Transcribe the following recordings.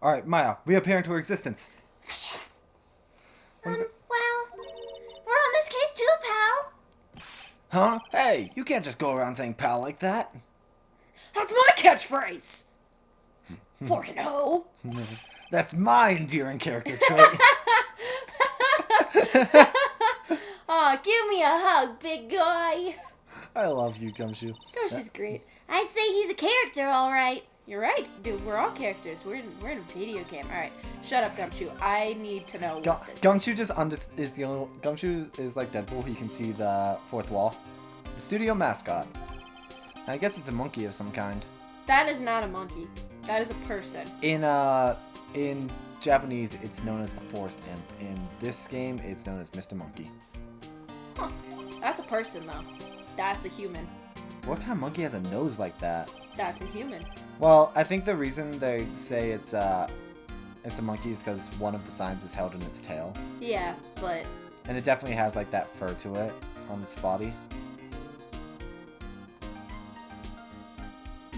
Alright, Maya, reappear into existence. Well, we're on this case too, pal. Huh? Hey, you can't just go around saying pal like that. That's my catchphrase. Fork and hoe. That's my endearing character trait. Aw, give me a hug, big guy. I love you, Gumshoe. Gumshoe's great. I'd say he's a character, all right. You're right, dude. We're all characters. We're in a video game. All right, shut up, Gumshoe. I need to know what this Gumshoe is. is the only. Gumshoe is like Deadpool. He can see the fourth wall. The studio mascot. I guess it's a monkey of some kind. That is not a monkey. That is a person. In Japanese, it's known as the forest imp. In this game, it's known as Mr. Monkey. Huh. That's a person, though. That's a human. What kind of monkey has a nose like that? That's a human. Well, I think the reason they say it's a monkey is because one of the signs is held in its tail. Yeah, but... And it definitely has like that fur to it on its body.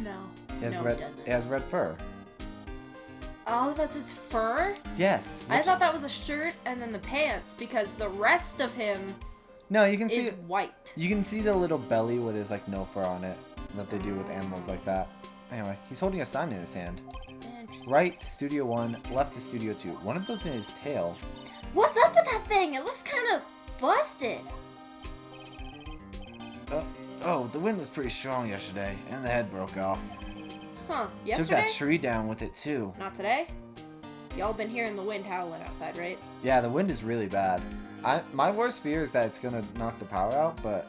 No. It It doesn't. has red fur. Oh, that's his fur? Yes. I thought that was a shirt and then the pants, because the rest of him No, you can see is white. You can see the little belly where there's like no fur on it that they do with animals like that. Anyway, he's holding a sign in his hand. Interesting. Right to Studio 1, left to Studio 2. One of those in his tail. What's up with that thing? It looks kind of busted. Oh, the wind was pretty strong yesterday, and the head broke off. Huh, Took yesterday? that tree down with it too. Not today? Y'all been hearing the wind howling outside, right? Yeah, the wind is really bad. My worst fear is that it's gonna knock the power out, but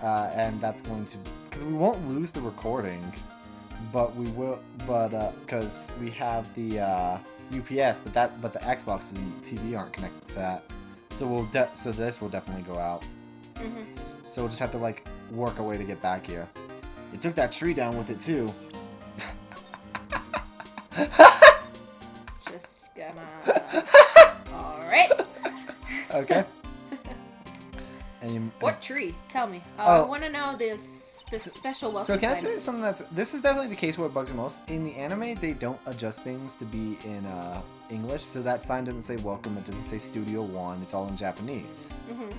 and that's going to, because we won't lose the recording, but we will, because we have the UPS, but the Xboxes and TV aren't connected to that, so so this will definitely go out. Mhm. So we'll just have to like work a way to get back here. It took that tree down with it too. Just gonna. All right. Okay. And What tree? Tell me. Oh. I want to know this special welcome So can I sign. say something this is definitely the case where it bugs me most. In the anime, they don't adjust things to be in English, so that sign doesn't say welcome, it doesn't say Studio 1, it's all in Japanese. Mhm.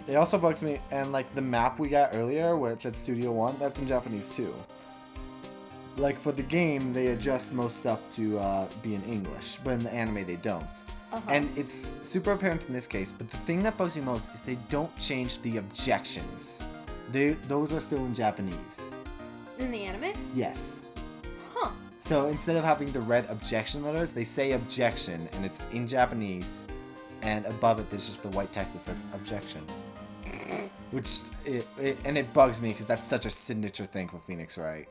It also bugs me, and like the map we got earlier where it said Studio 1, that's in Japanese too. Like for the game, they adjust most stuff to be in English, but in the anime they don't. And it's super apparent in this case, but the thing that bugs me most is they don't change the objections. Those are still in Japanese. In the anime? Yes. Huh. So instead of having the red objection letters, they say objection, and it's in Japanese, and above it there's just the white text that says objection. Which, it bugs me because that's such a signature thing for Phoenix Wright.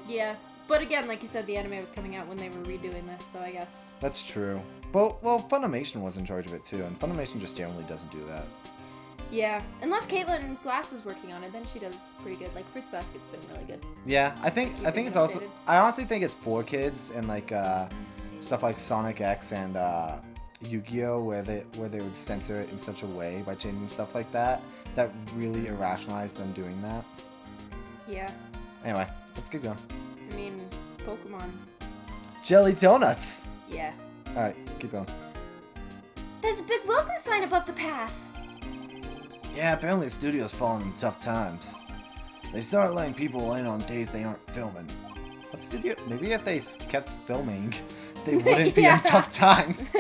Yeah. But again, like you said, the anime was coming out when they were redoing this, so I guess. That's true. But, well, Funimation was in charge of it too, and Funimation just generally doesn't do that. Yeah. Unless Caitlin Glass is working on it, then she does pretty good. Like, Fruits Basket's been really good. Yeah, I think Keeping it's it also, updated. I honestly think it's for kids, and like, stuff like Sonic X and, Yu-Gi-Oh! where they would censor it in such a way by changing stuff like that really irrationalized them doing that. Yeah. Anyway, let's get going. I mean, Pokemon. Jelly donuts! Yeah. Alright, keep going. There's a big welcome sign above the path. Yeah, apparently the studio's fallen in tough times. They started letting people in on days they aren't filming. What studio? Maybe if they kept filming, they wouldn't be in tough times.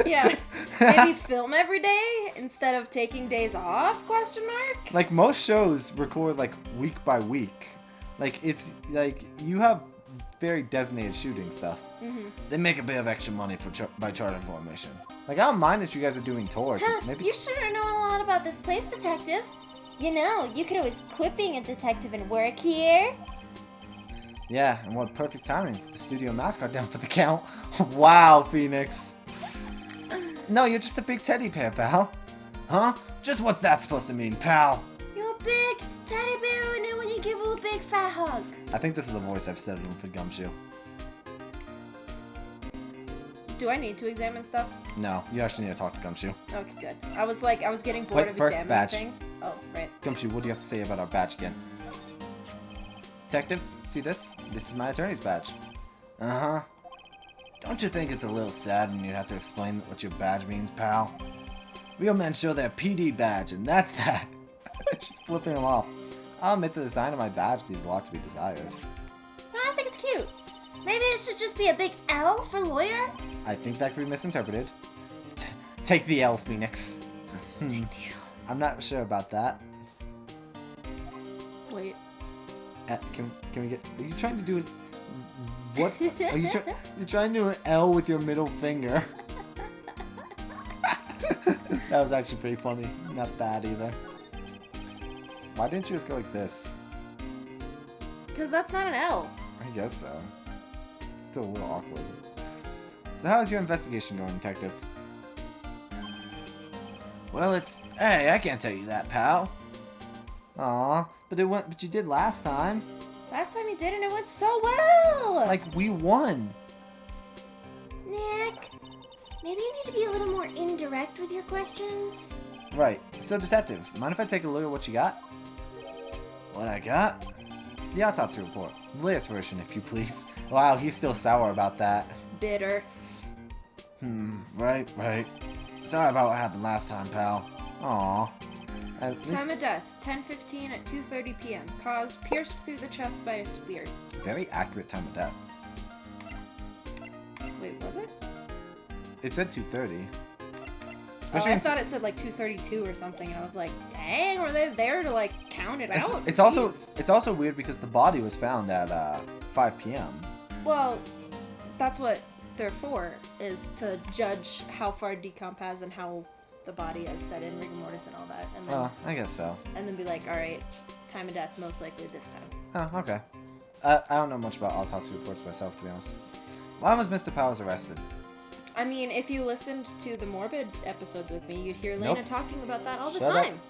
Yeah. Maybe film every day instead of taking days off? Question mark. Like most shows record like week by week. Like it's like you have very designated shooting stuff. Mhm. They make a bit of extra money by charging formation. Like I don't mind that you guys are doing tours. Huh, But maybe you sure know a lot about this place, detective. You know, you could always quit being a detective and work here. Yeah, and what perfect timing for the studio mascot down for the count. Wow, Phoenix. No, you're just a big teddy bear, pal. Huh? Just what's that supposed to mean, pal? You're a big teddy bear who knew when you give her a big fat hug. I think this is the voice I've said for Gumshoe. Do I need to examine stuff? No, you actually need to talk to Gumshoe. Okay, good. I was getting bored Wait, of first examining badge. things. Oh, right. Gumshoe, what do you have to say about our badge again? Detective, see this? This is my attorney's badge. Uh-huh. Don't you think it's a little sad when you have to explain what your badge means, pal? Real men show their PD badge, and that's that. She's flipping him off. I'll admit the design of my badge leaves a lot to be desired. I think it's cute. Maybe it should just be a big L for lawyer? I think that could be misinterpreted. Take the L, Phoenix. Just take the L. I'm not sure about that. Wait. Can we get... Are you trying to do it? What? Are you you're trying to do an L with your middle finger. That was actually pretty funny. Not bad either. Why didn't you just go like this? Because that's not an L. I guess so. It's still a little awkward. So how's your investigation going, Detective? Well, it's... Hey, I can't tell you that, pal. Aw, but you did last time. Last time you did and it went so well! Like, we won. Nick, maybe you need to be a little more indirect with your questions. Right. So, Detective, mind if I take a look at what you got? What I got? The autopsy report. The latest version, if you please. Wow, he's still sour about that. Bitter. Right. Sorry about what happened last time, pal. Aw. Time of death, 10:15 at 2:30 p.m. Cause, pierced through the chest by a spear. Very accurate time of death. Wait, was it? It said 2:30. Oh, I thought it said like 2:32 or something, and I was like, dang, were they there to like count it out? It's also weird because the body was found at 5 p.m. Well, that's what they're for, is to judge how far decomp has and how the body has set in rigor mortis and all that. And then, I guess so. And then be like, all right, time of death most likely this time. Oh, okay. I don't know much about autopsy reports myself, to be honest. Why was Mr. Powers arrested? I mean, if you listened to the Morbid episodes with me, you'd hear Lena talking about that all the Shut time.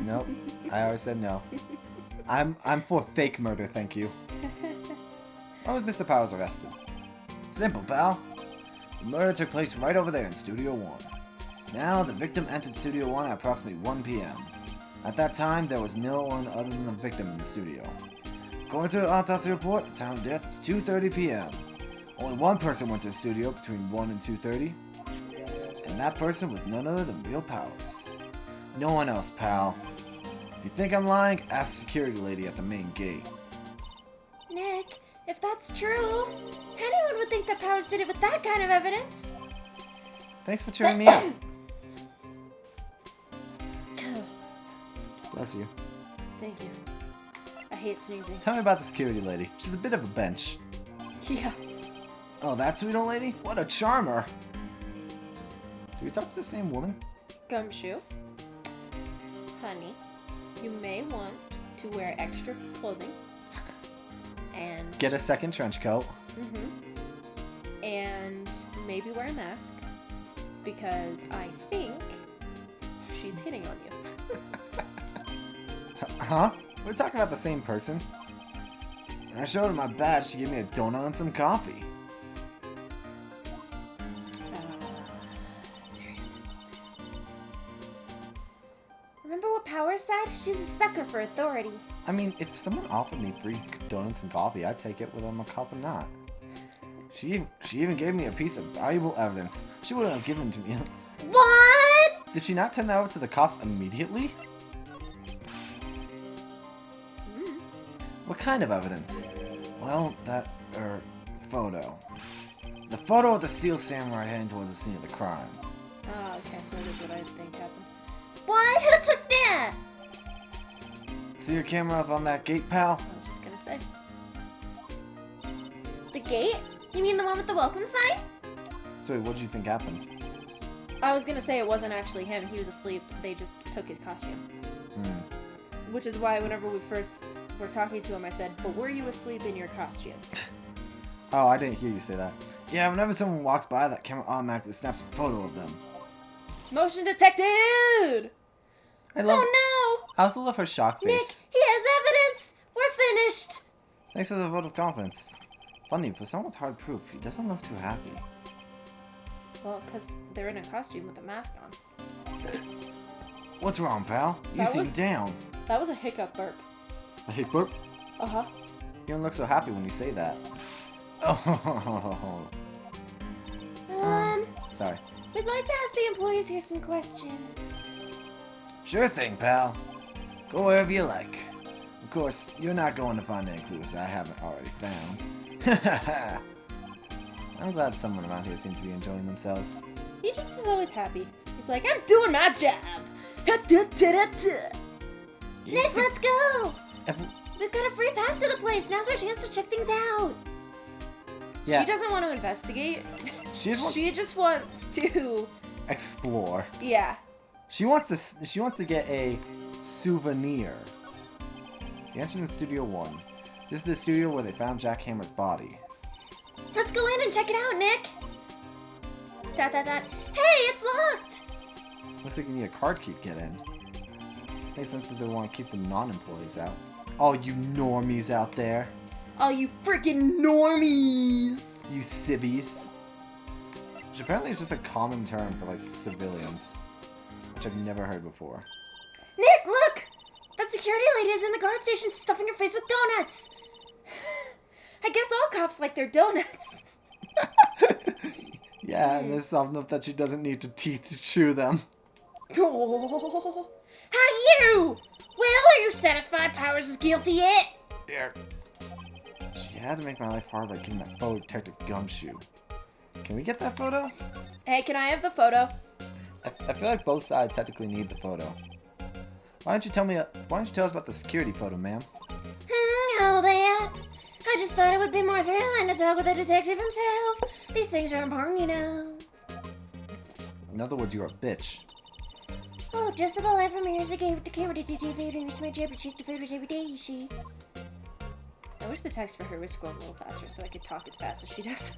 Nope. I always said no. I'm for fake murder, thank you. Why was Mr. Powers arrested? Simple, pal. The murder took place right over there in Studio 1. Now, the victim entered Studio 1 at approximately 1 p.m. At that time, there was no one other than the victim in the studio. According to the autopsy report, the time of death was 2:30 p.m. Only one person went to the studio between 1 and 2:30, and that person was none other than Real Powers. No one else, pal. If you think I'm lying, ask the security lady at the main gate. Nick, if that's true, anyone would think that Powers did it with that kind of evidence. Thanks for cheering me up. Bless you. Thank you. I hate sneezing. Tell me about the security lady. She's a bit of a bench. Yeah. Oh, that sweet old lady? What a charmer. Do we talk to the same woman? Gumshoe. Honey, you may want to wear extra clothing. And get a second trench coat. And maybe wear a mask. Because I think she's hitting on you. Huh? We're talking about the same person. And I showed her my badge. She gave me a donut and some coffee. Remember what Powers said? She's a sucker for authority. I mean, if someone offered me free donuts and coffee, I'd take it whether I'm a cop or not. She even gave me a piece of valuable evidence. She wouldn't have given to me. What? Did she not turn that over to the cops immediately? What kind of evidence? Well, that, photo. The photo of the Steel Samurai heading towards the scene of the crime. Oh, okay, so that is what I think happened. What? Who took that? See your camera up on that gate, pal? I was just gonna say. The gate? You mean the one with the welcome sign? So wait, what did you think happened? I was gonna say it wasn't actually him. He was asleep. They just took his costume. Which is why whenever we first were talking to him, I said, but were you asleep in your costume? Oh, I didn't hear you say that. Yeah, whenever someone walks by, that camera automatically snaps a photo of them. Motion detected! Oh no! I also love her shock face. Nick, he has evidence! We're finished! Thanks for the vote of confidence. Funny, for someone with hard proof, he doesn't look too happy. Well, because they're in a costume with a mask on. What's wrong, pal? You seem down. That was a hiccup burp. A hiccup? Uh-huh. You don't look so happy when you say that. Oh. Sorry. We'd like to ask the employees here some questions. Sure thing, pal. Go wherever you like. Of course, you're not going to find any clues that I haven't already found. I'm glad someone around here seems to be enjoying themselves. He just is always happy. He's like, I'm doing my job. Next, let's go. We've got a free pass to the place. Now's our chance to check things out. Yeah. She doesn't want to investigate. She just wants to explore. Yeah. She wants to get a souvenir. The entrance to Studio 1. This is the studio where they found Jack Hammer's body. Let's go in and check it out, Nick. ... Hey, it's locked. Looks like you need a card key to get in. Makes sense that they want to keep the non-employees out. All you normies out there. All you freaking normies. You civvies. Which apparently is just a common term for, like, civilians. Which I've never heard before. Nick, look! That security lady is in the guard station stuffing her face with donuts. I guess all cops like their donuts. Yeah, and there's soft enough that she doesn't need to teeth to chew them. Oh. Hi, you! Well, are you satisfied Powers is guilty yet? Yeah. She had to make my life hard by getting that photo Detective Gumshoe. Can we get that photo? Hey, can I have the photo? I feel like both sides technically need the photo. Why don't you tell us about the security photo, ma'am? Oh, that. I just thought it would be more thrilling to talk with the detective himself. These things are important, you know. In other words, you're a bitch. Oh, just to the left from here is the camera to do photos. My job to check the photos every day, you see. I wish the text for her was going a little faster so I could talk as fast as she does.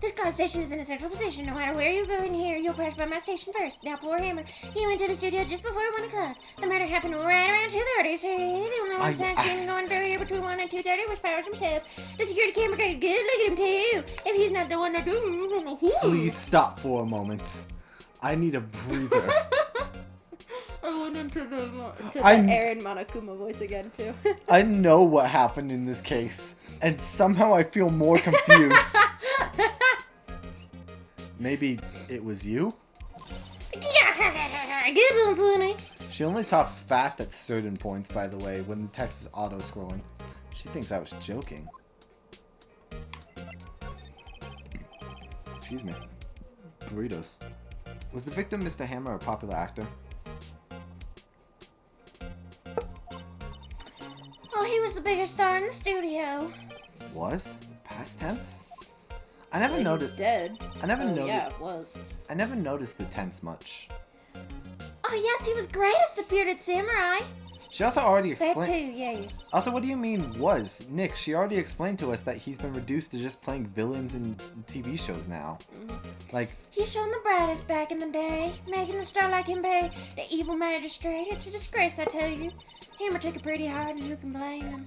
This guard station is in a central position. No matter where you go in here, you'll pass by my station first. Now, poor Hammer, he went to the studio just before 1 o'clock. The murder happened right around 2:30, so the only one seen going through here between 1 and 2:30 was Powers himself. The security camera got a good look at him, too. If he's not the one to do... Please stop for a moment. I need a breather. I went into the Aaron Monokuma voice again, too. I know what happened in this case, and somehow I feel more confused. Maybe it was you? Good one, Sonny. She only talks fast at certain points, by the way, when the text is auto-scrolling. She thinks I was joking. Excuse me. Burritos. Was the victim Mr. Hammer a popular actor? Oh, he was the biggest star in the studio. Was? Past tense? I never noticed. He's dead. I never noticed. Yeah, it was. I never noticed the tense much. Oh yes, he was great as the bearded samurai. She also already That explained. too, yes. Also, what do you mean was? Nick, she already explained to us that he's been reduced to just playing villains in TV shows now. Like, He shone the brightest back in the day, making a star like him pay the evil magistrate. It's a disgrace, I tell you. Hammer took it pretty hard, and who can blame him?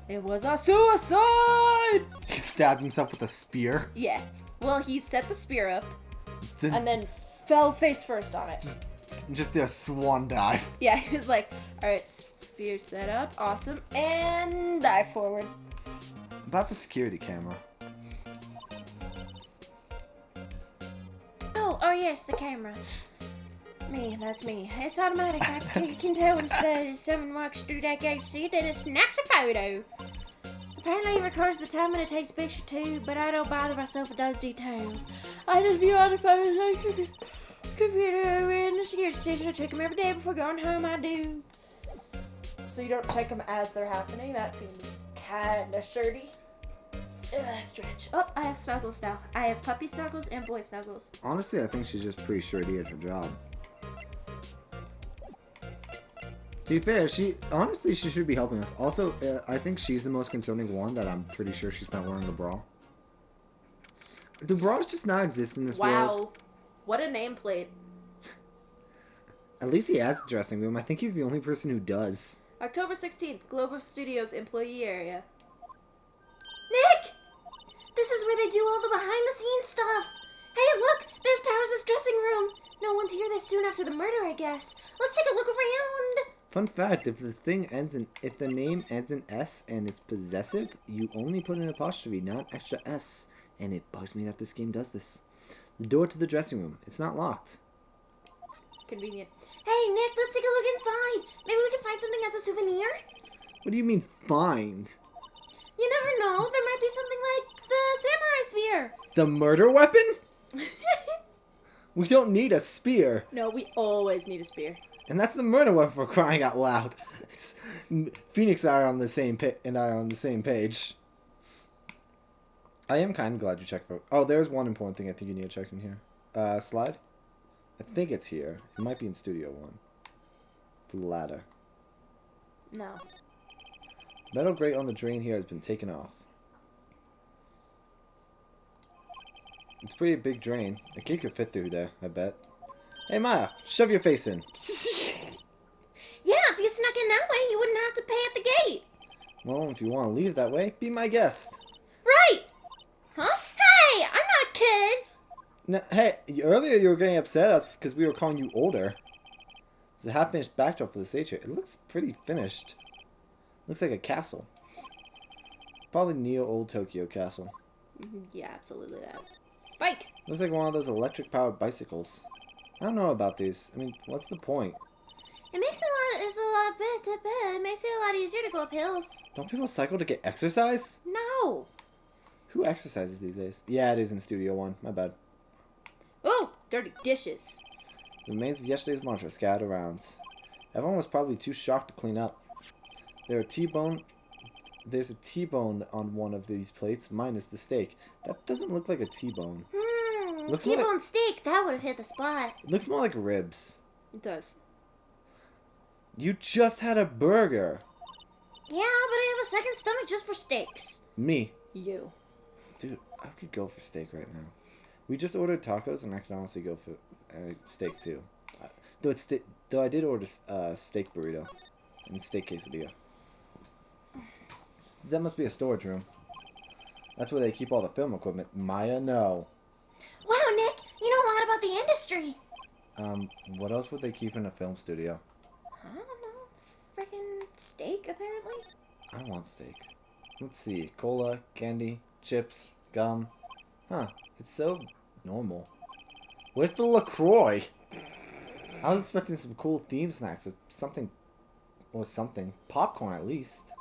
It was a suicide! he stabbed himself with a spear. Yeah. Well, he set the spear up, Did- and then fell face first on it. Just did a swan dive. Yeah, he was like, alright, spear set up, awesome, and dive forward. About the security camera. Oh yes, the camera. That's me. It's automatic. I can tell when someone walks through that gate seat and it snaps a photo. Apparently it records the time when it takes a picture too, but I don't bother myself with those details. I just view all the photos on the computer in the security station. I check them every day before going home, I do. So you don't check them as they're happening? That seems kinda shirty. Stretch. Oh, I have snuggles now. I have puppy snuggles and boy snuggles. Honestly, I think she's just pretty shirty at her job. To be fair, she should be helping us. Also, I think she's the most concerning one that I'm pretty sure she's not wearing a bra. Do bras just not exist in this world? Wow. What a nameplate. At least he has a dressing room. I think he's the only person who does. October 16th, Global Studios employee area. Nick! This is where they do all the behind-the-scenes stuff. Hey, look! There's Powers' dressing room. No one's here this soon after the murder, I guess. Let's take a look around. Fun fact, if the name ends in S and it's possessive, you only put an apostrophe, not extra S. And it bugs me that this game does this. The door to the dressing room. It's not locked. Convenient. Hey, Nick, let's take a look inside. Maybe we can find something as a souvenir? What do you mean, find? You never know. There might be something like the samurai sphere. The murder weapon? We don't need a spear. No, we always need a spear. And that's the murder weapon for crying out loud. Phoenix and I are on the same page. I am kind of glad you checked for... Oh, there's one important thing I think you need to check in here. Slide? I think it's here. It might be in Studio 1. The ladder. No. Metal grate on the drain here has been taken off. It's a pretty big drain. A kid could fit through there, I bet. Hey, Maya, shove your face in. Yeah, if you snuck in that way, you wouldn't have to pay at the gate. Well, if you want to leave that way, be my guest. Right. Huh? Hey, I'm not a kid. No, hey, earlier you were getting upset at us because we were calling you older. It's a half-finished backdrop for the stage here. It looks pretty finished. Looks like a castle. Probably Neo Old Tokyo Castle. Yeah, absolutely that. Bike. Looks like one of those electric-powered bicycles. I don't know about these. I mean, what's the point? It makes it makes it a lot easier to go up hills. Don't people cycle to get exercise? No. Who exercises these days? Yeah, it is in Studio 1. My bad. Oh, dirty dishes. The remains of yesterday's lunch are scattered around. Everyone was probably too shocked to clean up. There's a T-bone on one of these plates, minus the steak. That doesn't look like a T-bone. T-bone steak, that would have hit the spot. It looks more like ribs. It does. You just had a burger. Yeah, but I have a second stomach just for steaks. Me. You. Dude, I could go for steak right now. We just ordered tacos, and I can honestly go for steak too. Though I did order steak burrito and steak quesadilla. That must be a storage room. That's where they keep all the film equipment. Maya, no. Wow, Nick, you know a lot about the industry. What else would they keep in a film studio? I don't know. Freaking steak, apparently. I want steak. Let's see. Cola, candy, chips, gum. Huh. It's so normal. Where's the LaCroix? I was expecting some cool theme snacks or something. Popcorn, at least.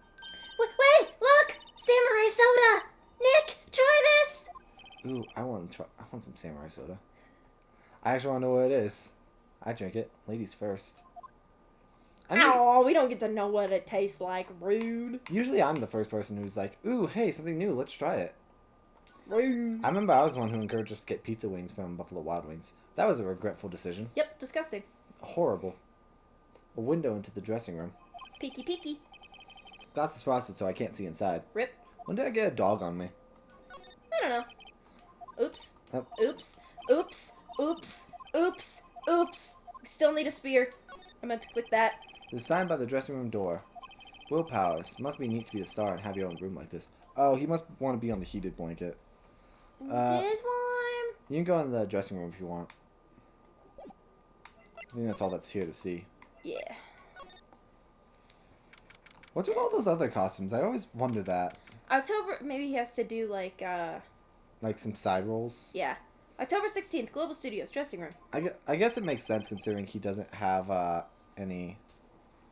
Wait, look! Samurai soda! Nick, try this! Ooh, I want some samurai soda. I actually want to know what it is. I drink it. Ladies first. Oh, we don't get to know what it tastes like. Rude. Usually I'm the first person who's like, ooh, hey, something new. Let's try it. Rude. I remember I was the one who encouraged us to get pizza wings from Buffalo Wild Wings. That was a regretful decision. Yep, disgusting. Horrible. A window into the dressing room. Peeky peeky. Glass is frosted so I can't see inside. Rip. When did I get a dog on me? I don't know. Oops. Oh. Oops. Oops. Oops. Oops. Oops. We still need a spear. I meant to click that. There's a sign by the dressing room door. Will Powers. Must be neat to be a star and have your own room like this. Oh, he must want to be on the heated blanket. This one. You can go in the dressing room if you want. I think that's all that's here to see. Yeah. What's with all those other costumes? I always wonder that. October, maybe he has to do like some side rolls? Yeah. October 16th, Global Studios, dressing room. I guess it makes sense considering he doesn't have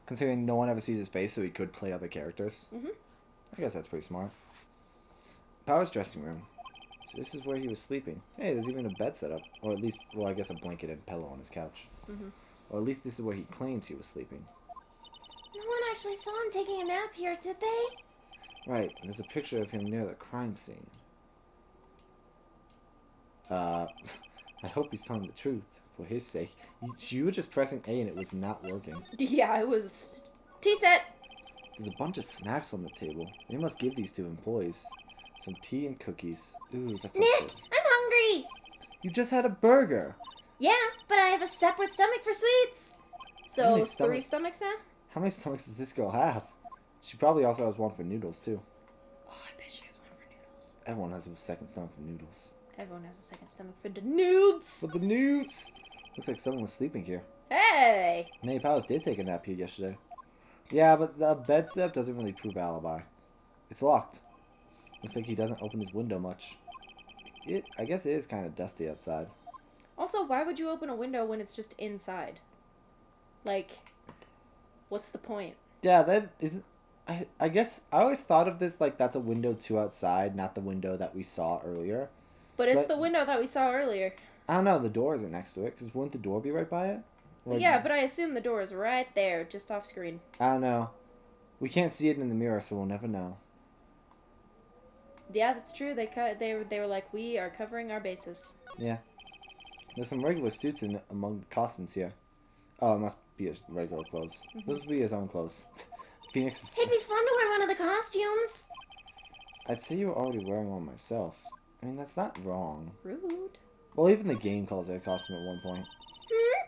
considering no one ever sees his face, so he could play other characters. Mm-hmm. I guess that's pretty smart. Powers' dressing room. So this is where he was sleeping. Hey, there's even a bed set up. Or at least, well, I guess a blanket and pillow on his couch. Mm-hmm. Or at least this is where he claims he was sleeping. No one actually saw him taking a nap here, did they? Right, and there's a picture of him near the crime scene. I hope he's telling the truth, for his sake. You were just pressing A and it was not working. Yeah, it was... Tea set! There's a bunch of snacks on the table. They must give these to employees. Some tea and cookies. Ooh, that's Nick, good. I'm hungry! You just had a burger! Yeah, but I have a separate stomach for sweets! So, 3 stomachs now? How many stomachs does this girl have? She probably also has one for noodles, too. Oh, I bet she has one for noodles. Everyone has a second stomach for noodles. Everyone has a second stomach for the nudes! For the nudes! Looks like someone was sleeping here. Hey! May Powers did take a nap here yesterday. Yeah, but the bed step doesn't really prove alibi. It's locked. Looks like he doesn't open his window much. I guess it is kind of dusty outside. Also, why would you open a window when it's just inside? Like, what's the point? Yeah, that isn't... I guess I always thought of this like that's a window to outside, not the window that we saw earlier. But it's the window that we saw earlier. I don't know, the door isn't next to it, because wouldn't the door be right by it? Like, yeah, but I assume the door is right there, just off screen. I don't know. We can't see it in the mirror, so we'll never know. Yeah, that's true. They were like, we are covering our bases. Yeah. There's some regular suits among the costumes here. Oh, it must be his regular clothes. Those must be his own clothes. Phoenix is... It'd be fun to wear one of the costumes. I'd say you were already wearing one myself. I mean, that's not wrong. Rude. Well, even the game calls it a costume at one point.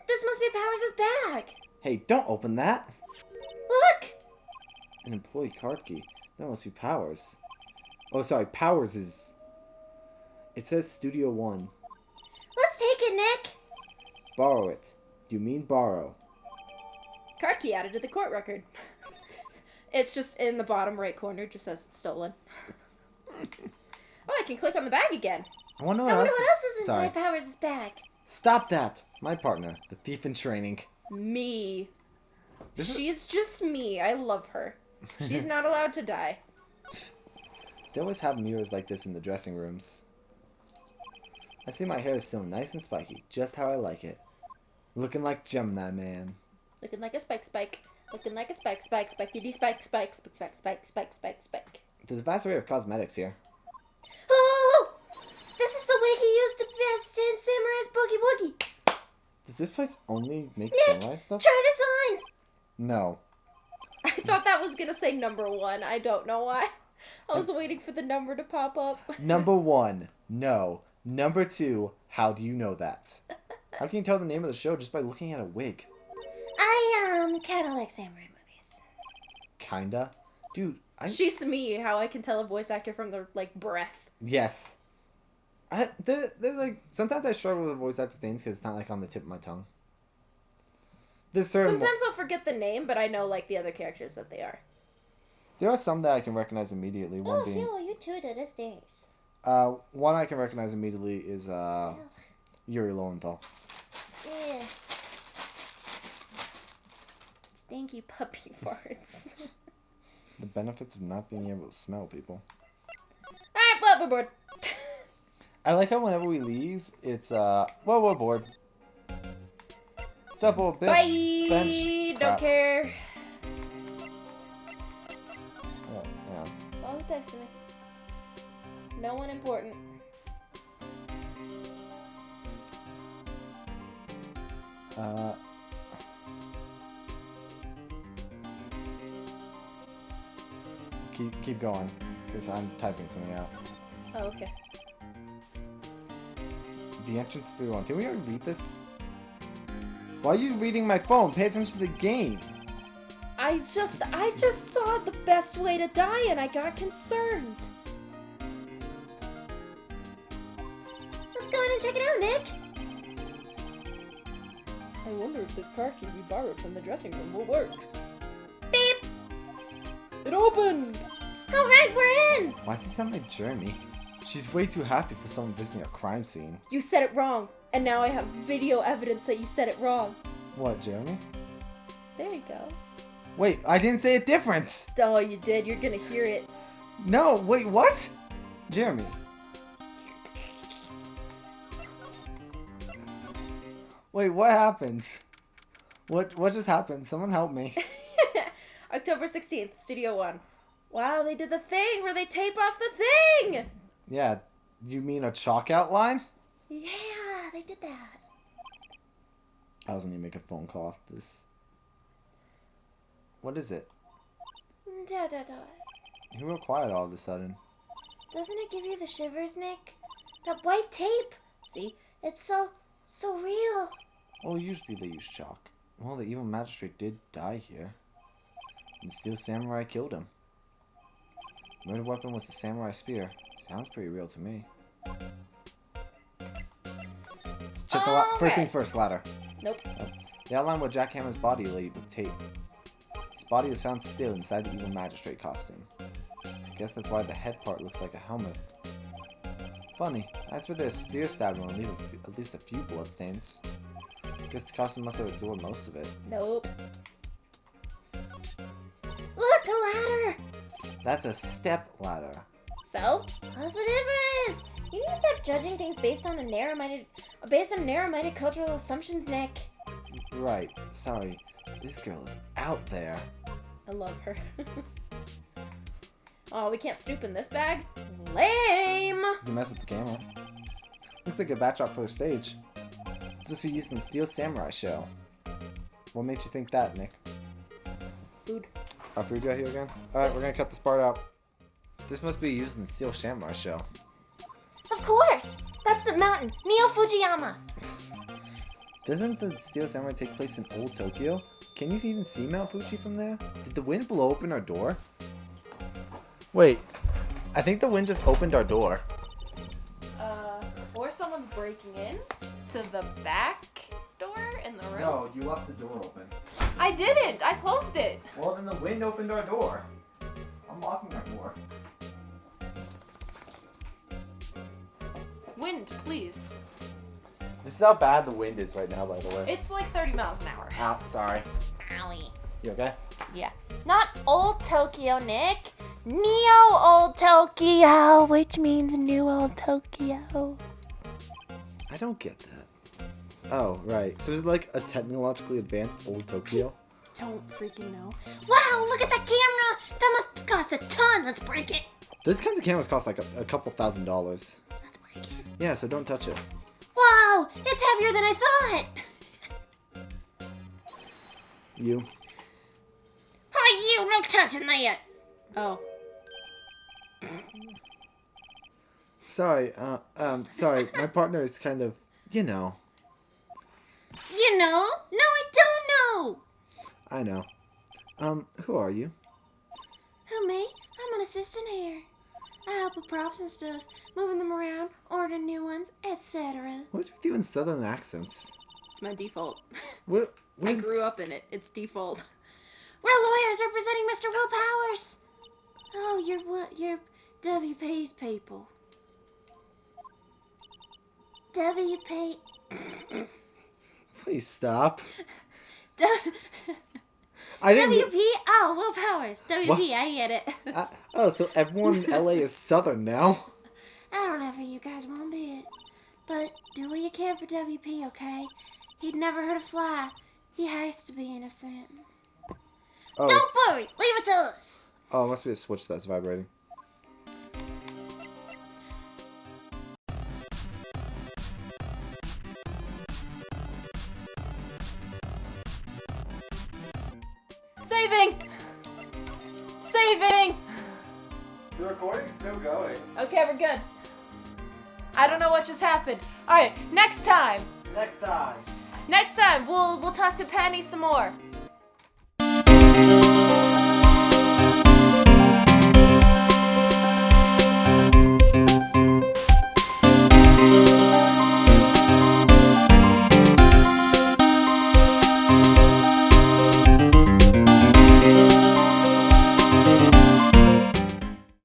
This must be Powers' bag. Hey, don't open that! Look! An employee card key. That must be Powers. Oh, sorry, Powers is... It says Studio 1. Let's take it, Nick. Borrow it. You mean borrow. Card key added to the court record. It's just in the bottom right corner. It just says stolen. Oh, I can click on the bag again. I wonder what else is Sorry. inside Powers' bag. Stop that! My partner, the thief in training. Me. She's just me. I love her. She's not allowed to die. They always have mirrors like this in the dressing rooms. I see my hair is still nice and spiky, just how I like it. Looking like Gemini Man. Looking like a spike. Looking like a spike, spikey spike. There's a vast array of cosmetics here. Oh! This is the wig he used to vest in Samurai's Boogie Woogie. Does this place only make Nick, samurai stuff? try this on. No. I thought that was gonna say number 1. I don't know why. I was waiting for the number to pop up. Number 1, no. Number 2, how do you know that? How can you tell the name of the show just by looking at a wig? I kind of like samurai movies. Kinda? Dude, She's me, how I can tell a voice actor from their, like, breath. Yes. There's like... Sometimes I struggle with voice actor things because it's not like on the tip of my tongue. There's certain... Sometimes I'll forget the name, but I know, like, the other characters that they are. There are some that I can recognize immediately. One being... you too to this days. One I can recognize immediately is, Yuri Lowenthal. Yeah. Stinky puppy farts. The benefits of not being able to smell people. Alright, well, we're bored. I like how whenever we leave, it's, well, we're bored. What's up, old bitch? Bye! Bench. Don't Crap. care. Oh, yeah. Oh, who texted me? No one important. Keep going, because I'm typing something out. Oh, okay. The entrance to one. Did we already read this? Why are you reading my phone? Pay attention to the game. I just saw the best way to die and I got concerned. Let's go in and check it out, Nick. I wonder if this car key we borrowed from the dressing room will work. Beep! It opened! Alright, we're in! Why does it sound like Jeremy? She's way too happy for someone visiting a crime scene. You said it wrong, and now I have video evidence that you said it wrong. What, Jeremy? There you go. Wait, I didn't say it different! Oh, you did. You're gonna hear it. No, wait, what? Jeremy. Wait, what happened? What just happened? Someone help me. October 16th, Studio 1. Wow, they did the thing where they tape off the thing! Yeah, you mean a chalk outline? Yeah, they did that. I was gonna make a phone call after this. What is it? Da. You were quiet all of a sudden. Doesn't it give you the shivers, Nick? That white tape! See? It's so real. Oh, usually they use chalk. Well, the evil magistrate did die here. And the steel samurai killed him. The murder weapon was a samurai spear. Sounds pretty real to me. Let's check the first things first, ladder. Nope. They outlined what jackhammer's body laid with tape. His body was found still inside the evil magistrate costume. I guess that's why the head part looks like a helmet. Funny, as for this spear stab will leave at least a few bloodstains. I guess the costume must have absorbed most of it. Nope. Look, a ladder! That's a step ladder. So, what's the difference? You need to stop judging things based on narrow-minded cultural assumptions, Nick. Right, sorry. This girl is out there. I love her. Oh, we can't snoop in this bag? Lame! You mess with the camera. Looks like a backdrop for the stage. It's supposed to be used in the Steel Samurai show. What made you think that, Nick? Food. Our food got here again? Alright, we're gonna cut this part out. This must be used in the Steel Samurai show. Of course! That's the mountain, Neo Fujiyama! Doesn't the Steel Samurai take place in Old Tokyo? Can you even see Mount Fuji from there? Did the wind blow open our door? Wait, I think the wind just opened our door. Or someone's breaking in to the back door in the room? No, you left the door open. I didn't! I closed it! Well, then the wind opened our door. I'm locking our door. Wind, please. This is how bad the wind is right now, by the way. It's like 30 miles an hour. Ow, sorry. Owie. You okay? Yeah. Not Old Tokyo, Nick. Neo Old Tokyo, which means New Old Tokyo. I don't get that. Oh, right. So is it like a technologically advanced Old Tokyo? Don't freaking know. Wow, look at that camera! That must cost a ton. Let's break it. Those kinds of cameras cost like a couple $1,000s. Let's break it. Yeah, so don't touch it. Wow, it's heavier than I thought. You. Hi, you! No touching that. Oh. Sorry, sorry. My partner is kind of, you know. You know? No, I don't know. I know. Who are you? Who, me? I'm an assistant here. I help with props and stuff, moving them around, ordering new ones, etc. What's with you in southern accents? It's my default. What I is... grew up in it. It's default. We're lawyers representing Mr. Will Powers. Oh, you're what? You're WP's people. WP. Please stop. W- I didn't... WP? Oh, Will Powers. WP, What? I get it. Oh, so everyone in LA is southern now? I don't ever you guys won't be it. But do what you can for WP, okay? He'd never hurt a fly. He has to be innocent. Oh, Don't worry. Leave it to us. oh, it must be a switch that's vibrating. Saving! Saving! The recording's still going. Okay, we're good. I don't know what just happened. Alright, next time. Next time. Next time, we'll talk to Penny some more.